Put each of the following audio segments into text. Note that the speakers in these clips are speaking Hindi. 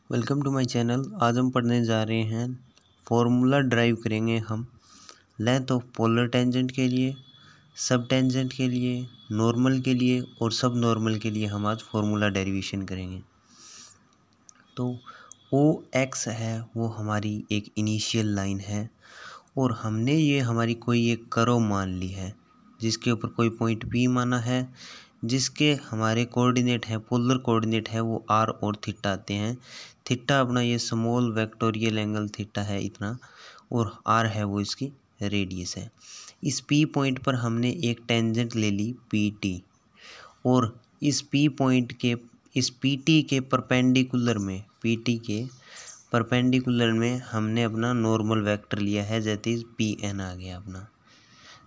Welcome to my channel. आज हम पढ़ने जा रहे हैं फॉर्मूला ड्राइव करेंगे हम लेंथ ऑफ पोलर टेंजेंट के लिए, सब टेंजेंट के लिए, नॉर्मल के लिए और सब नॉर्मल के लिए हम आज फॉर्मूला डेरिवेशन करेंगे। तो ओ एक्स है वो हमारी एक इनिशियल लाइन है और हमने ये हमारी कोई एक कर्व मान ली है जिसके ऊपर कोई पॉइंट पी माना है, जिसके हमारे कोऑर्डिनेट है, पोलर कोऑर्डिनेट है वो आर और थीटा आते हैं। थीटा अपना ये स्मॉल वेक्टोरियल एंगल थीटा है इतना, और आर है वो इसकी रेडियस है। इस पी पॉइंट पर हमने एक टेंजेंट ले ली पी टी, और इस पी पॉइंट के इस पी टी के परपेंडिकुलर में हमने अपना नॉर्मल वेक्टर लिया है, जैसे पी एन आ गया अपना।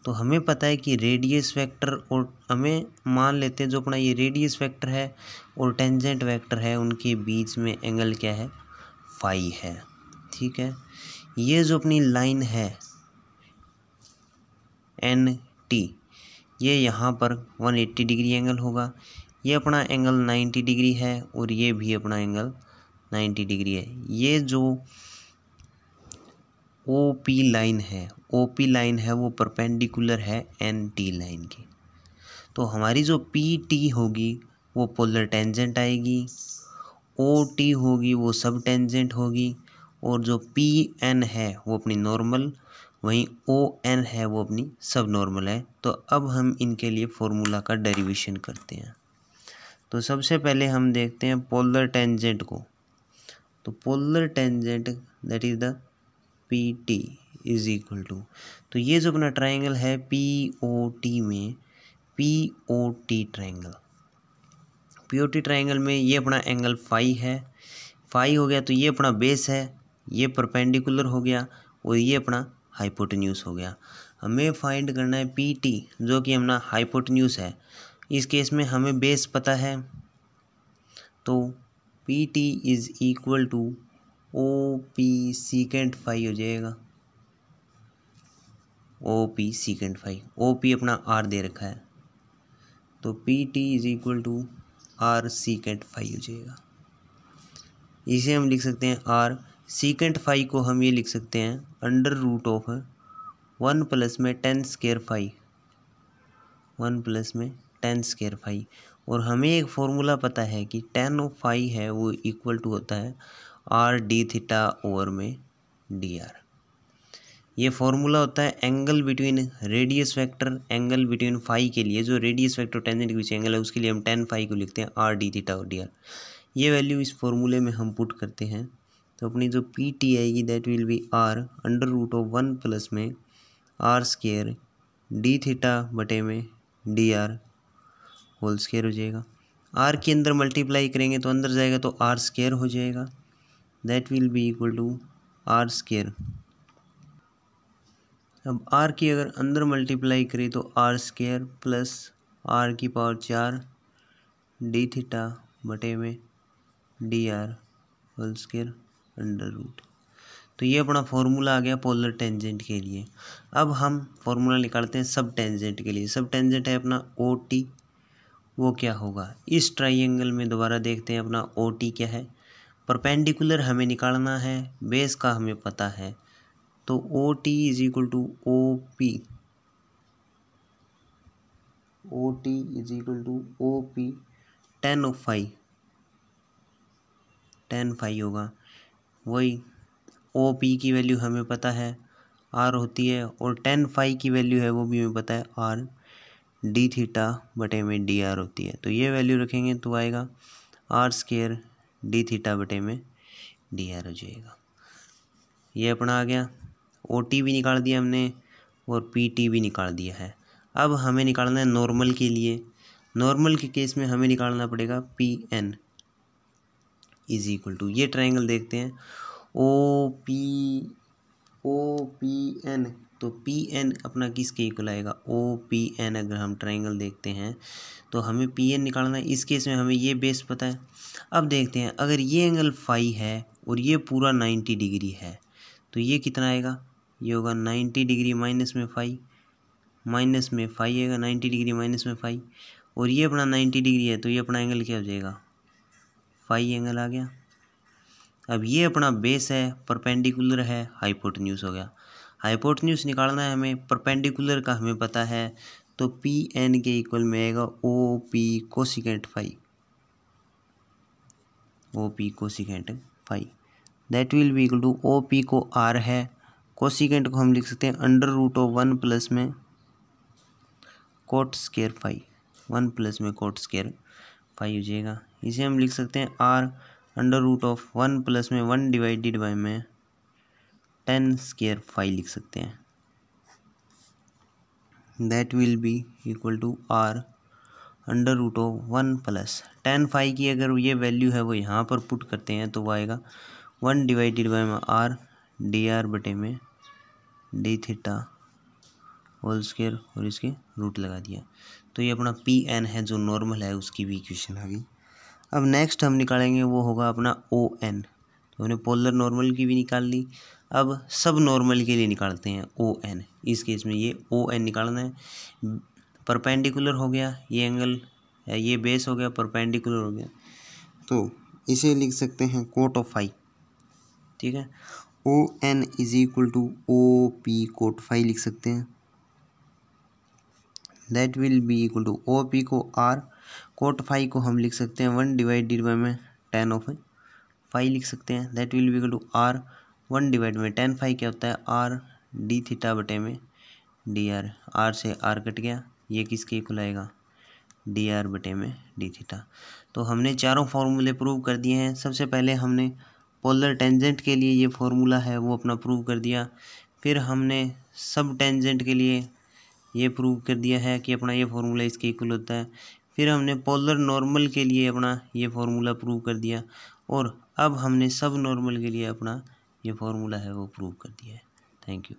तो हमें पता है कि रेडियस वेक्टर, और हमें मान लेते हैं जो अपना ये रेडियस वेक्टर है और टेंजेंट वेक्टर है उनके बीच में एंगल क्या है, फाई है। ठीक है, ये जो अपनी लाइन है एन टी, ये यहाँ पर 180 डिग्री एंगल होगा। ये अपना एंगल 90 डिग्री है और ये भी अपना एंगल 90 डिग्री है। ये जो ओ पी लाइन है वो परपेंडिकुलर है एन टी लाइन के। तो हमारी जो पी टी होगी वो पोलर टेंजेंट आएगी, ओ टी होगी वो सब टेंजेंट होगी, और जो पी एन है वो अपनी नॉर्मल, वहीं ओ एन है वो अपनी सब नॉर्मल है। तो अब हम इनके लिए फॉर्मूला का डेरिवेशन करते हैं। तो सबसे पहले हम देखते हैं पोलर टेंजेंट को। तो polar tangent that is the P T is equal to, तो ये जो अपना ट्राइंगल है पी ओ टी में, P O T triangle, P O T triangle में ये अपना एंगल फाई है। फाई हो गया तो ये अपना बेस है, ये परपेंडिकुलर हो गया और ये अपना हाइपोटेन्यूज हो गया। हमें फाइंड करना है पी टी जो कि अपना हाइपोटेन्यूज है। इस केस में हमें बेस पता है, तो P T is equal to O P secant phi हो जाएगा। O P secant phi, O P अपना आर दे रखा है, तो P T is equal to R secant phi हो जाएगा। इसे हम लिख सकते हैं आर सीकेंट फाई को हम ये लिख सकते हैं अंडर रूट ऑफ 1 प्लस में 10 स्क्वायर फाई, 1 प्लस में 10 स्क्वायर फाई। और हमें एक फॉर्मूला पता है कि tan ऑफ फाई है वो इक्वल टू होता है आर डी थीटा ओवर में डी आर। ये फॉर्मूला होता है angle between radius vector, angle between phi के लिए, जो रेडियस वेक्टर टेंजेंट के बीच एंगल है उसके लिए हम tan फाई को लिखते हैं आर डी थीटा और डी आर। ये वैल्यू इस फॉर्मूले में हम पुट करते हैं, तो अपनी जो पी टी आएगी that will be R under root of 1 plus में आर स्क्वायर डी थीटा बटे में डी आर होल स्क्वायर हो जाएगा। आर के अंदर मल्टीप्लाई करेंगे तो अंदर जाएगा तो आर स्क्वायर हो जाएगा, that will be equal to R square. अब आर की अगर अंदर मल्टीप्लाई करें तो आर स्क्वायर प्लस आर की पावर 4 डी थीटा बटे में D R whole square under root. तो ये अपना फॉर्मूला आ गया पोलर टेंजेंट के लिए। अब हम फॉर्मूला निकालते हैं सब टेंजेंट के लिए। सब टेंजेंट है अपना ओ टी, वो क्या होगा इस ट्राइंगल में, दोबारा देखते हैं अपना ओ टी क्या है। परपेंडिकुलर हमें निकालना है, बेस का हमें पता है, तो O T is equal to O P, O T is equal to O P tan of phi, tan phi होगा। वही ओ पी की वैल्यू हमें पता है आर होती है, और tan फाई की वैल्यू है वो भी हमें पता है आर डी थीटा बटे में डी आर होती है। तो ये वैल्यू रखेंगे तो आएगा आर स्क्वायर डी थीटा बटे में डी आर हो जाएगा। ये अपना आ गया, ओ टी भी निकाल दिया हमने और पी टी भी निकाल दिया है। अब हमें निकालना है नॉर्मल के लिए। नॉर्मल के केस में हमें निकालना पड़ेगा P N is equal to, ये ट्राइंगल देखते हैं ओ पी एन, तो पी एन अपना किसके इक्वल आएगा, ओ पी एन। अगर हम ट्राइंगल देखते हैं तो हमें पी एन निकालना है। इस केस में हमें ये बेस पता है। अब देखते हैं अगर ये एंगल फाई है और ये पूरा 90 डिग्री है तो ये कितना आएगा, ये होगा 90 डिग्री माइनस में फाई आएगा, 90 डिग्री माइनस में फाई, और ये अपना 90 डिग्री है तो ये अपना एंगल क्या हो जाएगा, फाई एंगल आ गया। अब ये अपना बेस है, परपेंडिकुलर है, हाइपोटेन्यूज हो गया। हाइपोटेन्यूज निकालना है हमें, परपेंडिकुलर का हमें पता है, तो पी एन के इक्वल में आएगा O P cosecant phi, O P cosecant phi, that will be equal to O P को आर है, कोसिकेंट को हम लिख सकते हैं अंडर रूट ऑफ 1 प्लस में कोट स्केयर फाई, 1 प्लस में कोट स्केयर फाई हो जाएगा। इसे हम लिख सकते हैं R under root of 1 plus में 1 डिवाइडेड बाई में 10 स्केयर फाई लिख सकते हैं, that will be equal to R under root of 1 plus 10 phi की अगर ये वैल्यू है वो यहाँ पर पुट करते हैं तो वो आएगा 1 डिवाइडेड बाई में आर डी आर बटे में डी थीटा होल स्क्वायर और इसके रूट लगा दिया। तो ये अपना पी एन है जो नॉर्मल है, उसकी भी इक्वेशन आ गई। अब नेक्स्ट हम निकालेंगे वो होगा अपना ओ एन। तो हमने पोलर नॉर्मल की भी निकाल ली, अब सब नॉर्मल के लिए निकालते हैं ओ एन। इस केस में ये ओ एन निकालना है, परपेंडिकुलर हो गया ये एंगल, ये बेस हो गया, परपेंडिकुलर हो गया, तो इसे लिख सकते हैं कोट ऑफ फाई, ठीक है। O N is equal to O P cot phi लिख सकते हैं, that will be equal to O P को आर, कोट फाई को हम लिख सकते हैं 1 डिवाइडेड बाई में 10 ऑफ फाई लिख सकते हैं, that will be equal to R 1 divide में 10 फाई क्या होता है आर डी थीटा बटे में डी आर, आर से आर कट गया, ये किसके इक्वल आएगा डी आर बटे में डी थीटा। तो हमने चारों फार्मूले प्रूव कर दिए हैं। सबसे पहले हमने पोलर टेंजेंट के लिए ये फार्मूला है वो अपना प्रूव कर दिया, फिर हमने सब टेंजेंट के लिए ये प्रूव कर दिया है कि अपना ये फार्मूला इसके इक्वल होता है, फिर हमने पोलर नॉर्मल के लिए अपना ये फार्मूला प्रूव कर दिया, और अब हमने सब नॉर्मल के लिए अपना ये फार्मूला है वो प्रूव कर दिया है। Thank you.